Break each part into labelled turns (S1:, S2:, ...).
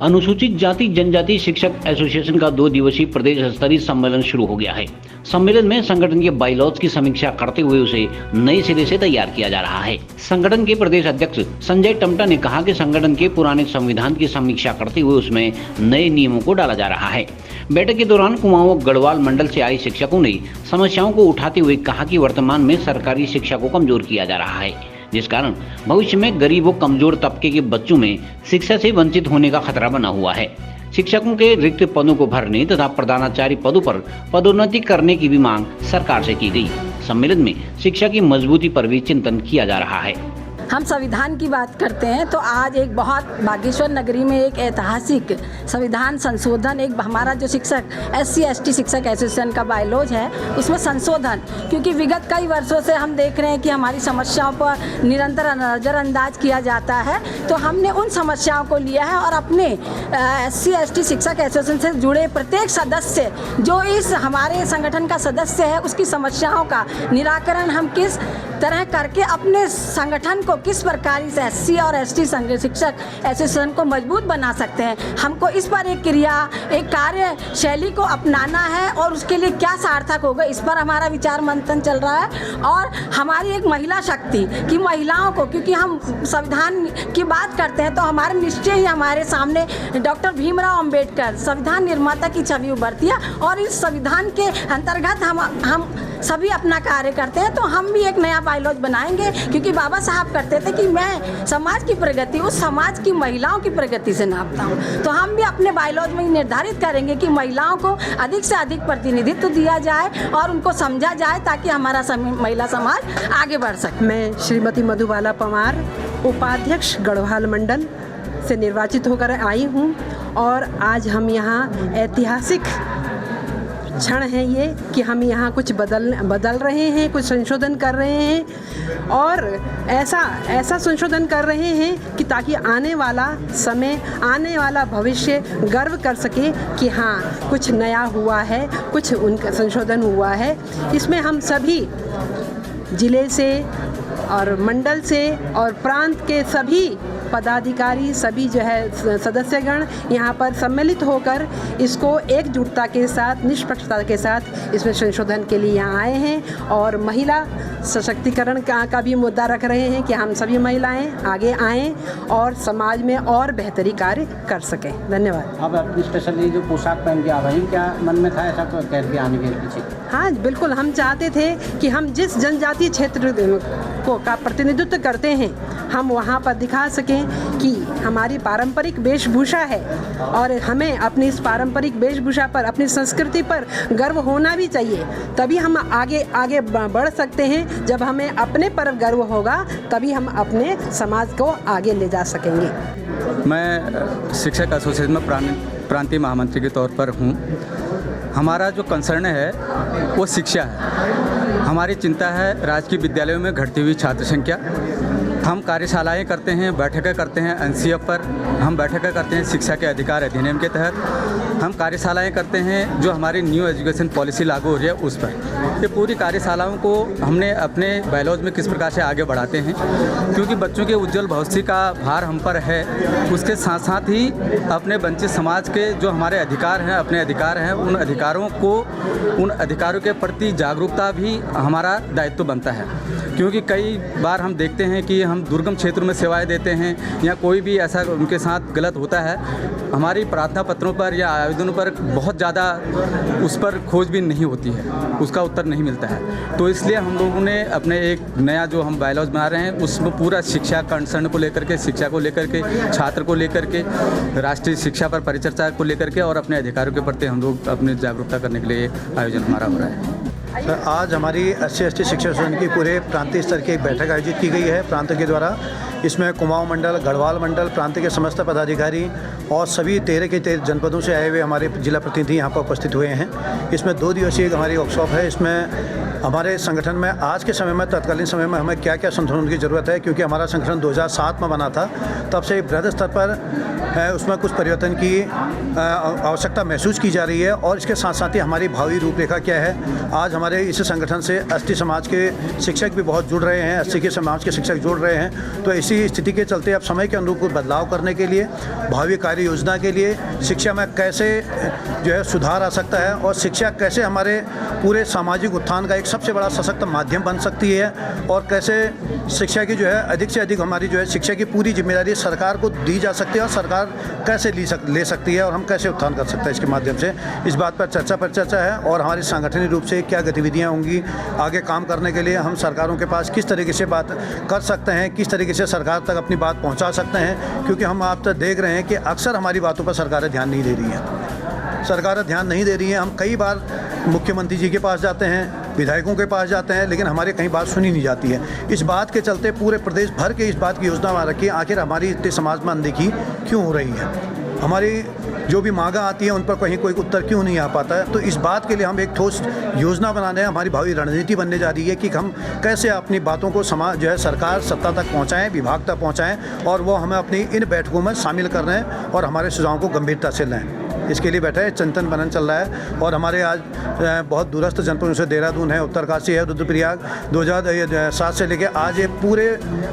S1: अनुसूचित जाति जनजाति शिक्षक एसोसिएशन का 2 दिवसीय प्रदेश स्तरीय सम्मेलन शुरू हो गया है। सम्मेलन में संगठन के बाईलॉज की समीक्षा करते हुए उसे नए सिरे से तैयार किया जा रहा है। संगठन के प्रदेश अध्यक्ष संजय टमटा ने कहा कि संगठन के पुराने संविधान की समीक्षा करते हुए उसमें नए नियमों को डाला जा रहा है। बैठक के दौरान कुमाऊं गढ़वाल मंडल से आए शिक्षकों ने समस्याओं को उठाते हुए कहा कि वर्तमान में सरकारी शिक्षा को कमजोर किया जा रहा है, जिस कारण भविष्य में गरीब व कमजोर तबके के बच्चों में शिक्षा से वंचित होने का खतरा बना हुआ है। शिक्षकों के रिक्त पदों को भरने तथा प्रधानाचार्य पदों पर पदोन्नति करने की भी मांग सरकार से की गई। सम्मेलन में शिक्षा की मजबूती पर भी चिंतन किया जा रहा है।
S2: हम संविधान की बात करते हैं तो आज एक बहुत बागेश्वर नगरी में एक ऐतिहासिक संविधान संशोधन, एक हमारा जो शिक्षक SC/ST शिक्षक एसोसिएशन का बायलॉज है उसमें संशोधन, क्योंकि विगत कई वर्षों से हम देख रहे हैं कि हमारी समस्याओं पर निरंतर नज़रअंदाज किया जाता है। तो हमने उन समस्याओं को लिया है और अपने SC/ST शिक्षक एसोसिएशन से जुड़े प्रत्येक सदस्य जो इस हमारे संगठन का सदस्य है उसकी समस्याओं का निराकरण हम किस तरह करके अपने संगठन को किस प्रकार इस SC और ST शिक्षक एसोसिएशन को मजबूत बना सकते हैं। हमको इस पर एक कार्य शैली को अपनाना है और उसके लिए क्या सार्थक होगा इस पर हमारा विचार मंथन चल रहा है। और हमारी एक महिला शक्ति की महिलाओं को, क्योंकि हम संविधान की बात करते हैं तो हमारे निश्चय ही हमारे सामने डॉक्टर भीमराव अंबेडकर संविधान निर्माता की छवि उभरती है और इस संविधान के अंतर्गत हम सभी अपना कार्य करते हैं। तो हम भी एक नया बायलॉज बनाएंगे, क्योंकि बाबा साहब करते थे कि मैं समाज की प्रगति उस समाज की महिलाओं की प्रगति से नापता हूँ। तो हम भी अपने बायलॉज में निर्धारित करेंगे कि महिलाओं को अधिक से अधिक प्रतिनिधित्व दिया जाए और उनको समझा जाए ताकि हमारा महिला समाज आगे बढ़ सके।
S3: मैं श्रीमती मधुबाला पवार, उपाध्यक्ष गढ़वाल मंडल से निर्वाचित होकर आई हूँ और आज हम यहाँ ऐतिहासिक क्षण है ये कि हम यहाँ कुछ बदल रहे हैं, कुछ संशोधन कर रहे हैं और ऐसा संशोधन कर रहे हैं कि ताकि आने वाला समय, आने वाला भविष्य गर्व कर सके कि हाँ कुछ नया हुआ है, कुछ उनका संशोधन हुआ है। इसमें हम सभी जिले से और मंडल से और प्रांत के सभी पदाधिकारी, सभी जो है सदस्यगण यहाँ पर सम्मिलित होकर इसको एकजुटता के साथ, निष्पक्षता के साथ इसमें संशोधन के लिए यहाँ आए हैं और महिला सशक्तिकरण का भी मुद्दा रख रहे हैं कि हम सभी महिलाएं आगे आएँ और समाज में और बेहतरी कार्य कर सकें। धन्यवाद।
S4: अब अपनी स्पेशली जो पोशाक पहन के आ रही, क्या मन में था ऐसा कह के आने के पीछे?
S3: हाँ बिल्कुल, हम चाहते थे कि हम जिस जनजातीय क्षेत्र का प्रतिनिधित्व करते हैं हम वहाँ पर दिखा सकें कि हमारी पारंपरिक वेशभूषा है और हमें अपनी इस पारंपरिक वेशभूषा पर, अपनी संस्कृति पर गर्व होना भी चाहिए। तभी हम आगे बढ़ सकते हैं। जब हमें अपने पर गर्व होगा तभी हम अपने समाज को आगे ले जा सकेंगे।
S5: मैं शिक्षक एसोसिएशन में प्रांतीय महामंत्री के तौर पर हूँ। हमारा जो कंसर्न है वो शिक्षा है। हमारी चिंता है राजकीय विद्यालयों में घटती हुई छात्र संख्या। हम कार्यशालाएं करते हैं, बैठकें करते हैं NCF पर, हम बैठकें करते हैं शिक्षा के अधिकार अधिनियम के तहत, हम कार्यशालाएं करते हैं जो हमारी न्यू एजुकेशन पॉलिसी लागू हो रही है उस पर। ये पूरी कार्यशालाओं को हमने अपने बायलॉज में किस प्रकार से आगे बढ़ाते हैं, क्योंकि बच्चों के उज्जवल भविष्य का भार हम पर है। उसके साथ साथ ही अपने वंचित समाज के जो हमारे अधिकार हैं, अपने अधिकार हैं, उन अधिकारों के प्रति जागरूकता भी हमारा दायित्व बनता है। क्योंकि कई बार हम देखते हैं कि हम दुर्गम क्षेत्रों में सेवाएं देते हैं या कोई भी ऐसा उनके साथ गलत होता है, हमारी प्रार्थना पत्रों पर या आवेदनों पर बहुत ज़्यादा उस पर खोजबीन नहीं होती है, उसका उत्तर नहीं मिलता है। तो इसलिए हम लोगों ने अपने एक नया जो हम बायलॉज बना रहे हैं उसमें पूरा शिक्षा कंसर्न को लेकर के, शिक्षा को लेकर के, छात्र को लेकर के, राष्ट्रीय शिक्षा पर परिचर्चा को लेकर के और अपने अधिकारों के प्रति हम लोग अपनी जागरूकता करने के लिए आयोजन हमारा हो रहा है।
S6: सर, आज हमारी SC/ST शिक्षक एसोसिएशन की पूरे प्रांतीय स्तर की एक बैठक आयोजित की गई है प्रांत के द्वारा। इसमें कुमाऊं मंडल, गढ़वाल मंडल, प्रांत के समस्त पदाधिकारी और सभी 13 के 13 जनपदों से आए हुए हमारे जिला प्रतिनिधि यहाँ पर उपस्थित हुए हैं। इसमें 2 दिवसीय हमारी वर्कशॉप है। इसमें हमारे संगठन में आज के समय में, तत्कालीन समय में हमें क्या क्या संशोधन की ज़रूरत है, क्योंकि हमारा संगठन 2007 में बना था। तब से बृहद स्तर पर उसमें कुछ परिवर्तन की आवश्यकता महसूस की जा रही है। और इसके साथ साथ ही हमारी भावी रूपरेखा क्या है। आज हमारे इस संगठन से एसटी समाज के शिक्षक भी बहुत जुड़ रहे हैं, एससी के समाज के शिक्षक जुड़ रहे हैं। तो इसी स्थिति के चलते अब समय के अनुरूप बदलाव करने के लिए, भावी कार्य योजना के लिए शिक्षा में कैसे जो है सुधार आ सकता है और शिक्षा कैसे हमारे पूरे सामाजिक उत्थान का एक सबसे बड़ा सशक्त माध्यम बन सकती है, और कैसे शिक्षा की जो है अधिक से अधिक हमारी जो है शिक्षा की पूरी जिम्मेदारी सरकार को दी जा सकती है और सरकार कैसे ले सकती है और हम कैसे उत्थान कर सकते हैं इसके माध्यम से, इस बात पर चर्चा है। और हमारी सांगठनिक रूप से क्या गतिविधियां होंगी आगे काम करने के लिए, हम सरकारों के पास किस तरीके से बात कर सकते हैं, किस तरीके से सरकार तक अपनी बात पहुंचा सकते हैं। क्योंकि हम आप तक देख रहे हैं कि अक्सर हमारी बातों पर सरकारें ध्यान नहीं दे रही हैं। सरकारें ध्यान नहीं दे रही हैं। हम कई बार मुख्यमंत्री जी के पास जाते हैं, विधायकों के पास जाते हैं, लेकिन हमारे कहीं बात सुनी नहीं जाती है। इस बात के चलते पूरे प्रदेश भर के इस बात की योजना बना रखी है, आखिर हमारी इतने समाज में अनदेखी क्यों हो रही है। हमारी जो भी मांगा आती है उन पर कहीं कोई उत्तर क्यों नहीं आ पाता है। तो इस बात के लिए हम एक ठोस योजना बनाने हैं, हमारी भावी रणनीति बनने जा रही है कि हम कैसे अपनी बातों को समाज जो है सरकार सत्ता तक पहुंचाएं, विभाग तक पहुंचाएं, और वो हमें अपनी इन बैठकों में शामिल कर रहे हैं और हमारे सुझावों को गंभीरता से लें। इसके लिए बैठा है, चिंतन मनन चल रहा है। और हमारे आज बहुत दूरस्थ जनपदों से देहरादून है, उत्तरकाशी है, रुद्रप्रयाग 2007 से लेकर आज ये पूरे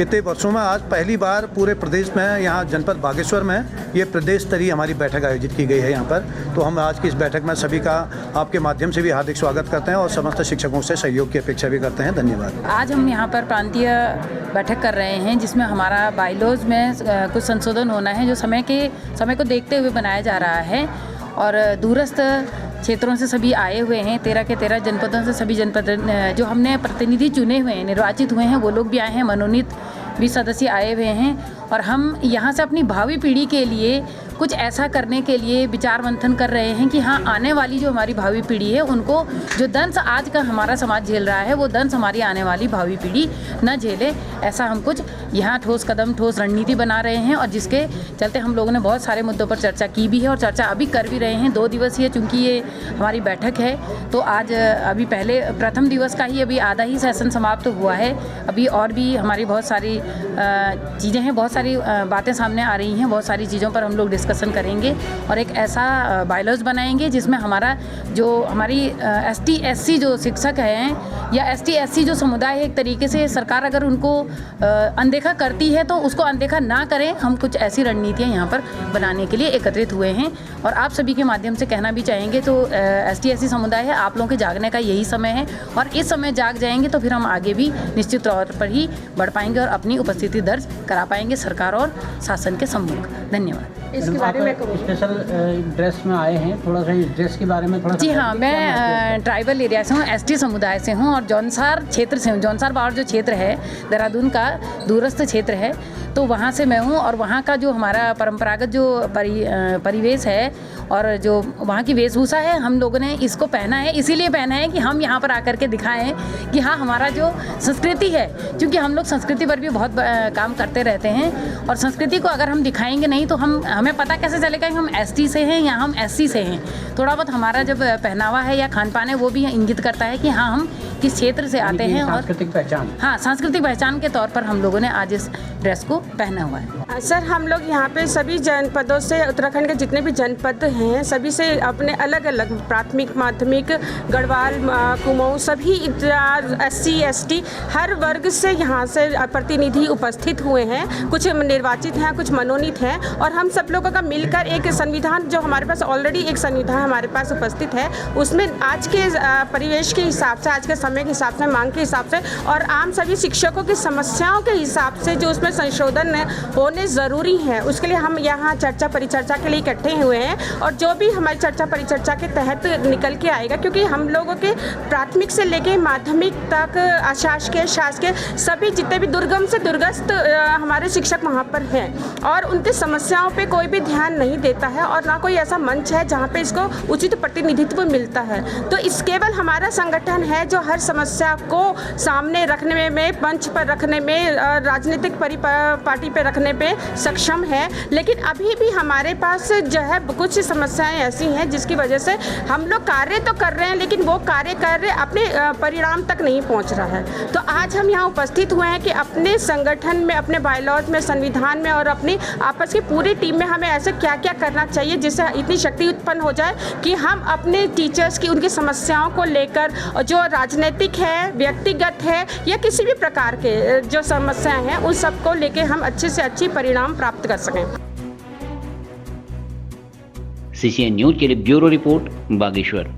S6: इतने वर्षों में आज पहली बार पूरे प्रदेश में, यहाँ जनपद बागेश्वर में ये प्रदेश स्तरीय हमारी बैठक आयोजित की गई है यहाँ पर। तो हम आज की इस बैठक में सभी का आपके माध्यम से भी हार्दिक स्वागत करते हैं और समस्त शिक्षकों से सहयोग की अपेक्षा भी करते हैं। धन्यवाद।
S7: आज हम यहाँ पर प्रांतीय बैठक कर रहे हैं जिसमें हमारा बायलॉज में कुछ संशोधन होना है जो समय को देखते हुए बनाया जा रहा है। और दूरस्थ क्षेत्रों से सभी आए हुए हैं, 13 के 13 जनपदों से सभी जनपद जो हमने प्रतिनिधि चुने हुए हैं, निर्वाचित हुए हैं, वो लोग भी आए हैं, मनोनीत भी सदस्य आए हुए हैं। और हम यहाँ से अपनी भावी पीढ़ी के लिए कुछ ऐसा करने के लिए विचार मंथन कर रहे हैं कि हाँ, आने वाली जो हमारी भावी पीढ़ी है उनको जो दंश आज का हमारा समाज झेल रहा है वो दंश हमारी आने वाली भावी पीढ़ी न झेले। ऐसा हम कुछ यहाँ ठोस रणनीति बना रहे हैं और जिसके चलते हम लोगों ने बहुत सारे मुद्दों पर चर्चा की भी है और चर्चा अभी कर भी रहे हैं। 2 दिवसीय चूँकि ये हमारी बैठक है तो आज अभी पहले प्रथम दिवस का ही अभी आधा ही सेशन समाप्त हुआ है। अभी और भी हमारी बहुत सारी चीज़ें हैं, बहुत सारी बातें सामने आ रही हैं, बहुत सारी चीज़ों पर हम लोग डिस्कशन करेंगे और एक ऐसा बायलॉज बनाएंगे जिसमें हमारा जो हमारी ST SC जो शिक्षक हैं या ST SC जो समुदाय है, एक तरीके से सरकार अगर उनको अनदेखा करती है तो उसको अनदेखा ना करें। हम कुछ ऐसी रणनीतियाँ यहाँ पर बनाने के लिए एकत्रित हुए हैं और आप सभी के माध्यम से कहना भी चाहेंगे तो ST SC समुदाय है, आप लोगों के जागने का यही समय है और इस समय जाग जाएंगे तो फिर हम आगे भी निश्चित तौर पर ही बढ़ पाएंगे और अपनी उपस्थिति दर्ज करा पाएंगे सरकार और शासन के सम्मुख। धन्यवाद।
S4: इसके बारे में स्पेशल ड्रेस में आए हैं, थोड़ा सा इस ड्रेस के बारे में थोड़ा।
S7: जी हाँ, मैं ट्राइबल एरिया से हूँ, ST समुदाय से हूँ और जौनसार क्षेत्र से हूँ। जौनसार बावर जो क्षेत्र है देहरादून का दूरस्थ क्षेत्र है तो वहाँ से मैं हूँ और वहाँ का जो हमारा परंपरागत जो परिवेश है और जो वहाँ की वेशभूषा है हम लोगों ने इसको पहना है, इसीलिए पहना है कि हम यहाँ पर आकर के दिखाएं कि हाँ, हमारा जो संस्कृति है, क्योंकि हम लोग संस्कृति पर भी बहुत काम करते रहते हैं और संस्कृति को अगर हम दिखाएंगे नहीं तो हमें पता कैसे चलेगा कि हम ST से हैं या हम SC से हैं। थोड़ा बहुत हमारा जब पहनावा है या खान पान है वो भी इंगित करता है कि हाँ, हम किस क्षेत्र से आते हैं। और
S4: सांस्कृतिक पहचान,
S7: हाँ, सांस्कृतिक पहचान के तौर पर हम लोगों ने आज इस ड्रेस को पहना हुआ है।
S8: सर, हम लोग यहाँ पे सभी जनपदों से, उत्तराखंड के जितने भी जनपद हैं सभी से अपने अलग अलग प्राथमिक, माध्यमिक, गढ़वाल, कुमाऊँ, सभी SC ST हर वर्ग से यहाँ से प्रतिनिधि उपस्थित हुए हैं। कुछ निर्वाचित हैं, कुछ मनोनीत हैं और हम सब लोगों का मिलकर एक संविधान, जो हमारे पास ऑलरेडी एक संविधान हमारे पास उपस्थित है, उसमें आज के परिवेश के हिसाब से, आज के समय के हिसाब से, मांग के हिसाब से और आम सभी शिक्षकों की समस्याओं के हिसाब से जो उसमें संशोधन होने ज़रूरी है, उसके लिए हम यहाँ चर्चा परिचर्चा के लिए इकट्ठे हुए हैं। और जो भी हमारी चर्चा परिचर्चा के तहत निकल के आएगा, क्योंकि हम लोगों के प्राथमिक से लेके माध्यमिक तक अशासकीय, शासकीय सभी जितने भी दुर्गम से दुर्गस्थ हमारे शिक्षक वहाँ पर हैं और उनकी समस्याओं पे कोई भी ध्यान नहीं देता है और ना कोई ऐसा मंच है जहाँ पे इसको उचित प्रतिनिधित्व मिलता है। तो इस केवल हमारा संगठन है जो हर हर समस्या को सामने रखने में, मंच पर रखने में, राजनीतिक पार्टी पर रखने पे सक्षम है। लेकिन अभी भी हमारे पास जो है कुछ समस्याएं ऐसी हैं जिसकी वजह से हम लोग कार्य तो कर रहे हैं लेकिन वो कार्य अपने परिणाम तक नहीं पहुंच रहा है। तो आज हम यहाँ उपस्थित हुए हैं कि अपने संगठन में, अपने बायलॉज में, संविधान में और अपनी आपस की पूरी टीम में हमें ऐसे क्या क्या करना चाहिए जिससे इतनी शक्ति उत्पन्न हो जाए कि हम अपने टीचर्स की उनकी समस्याओं को लेकर, जो राजनीतिक है, व्यक्तिगत है या किसी भी प्रकार के जो समस्याएं हैं उन सबको लेकर हम अच्छे से अच्छी परिणाम प्राप्त कर सकें।
S1: CCN न्यूज के लिए ब्यूरो रिपोर्ट बागेश्वर।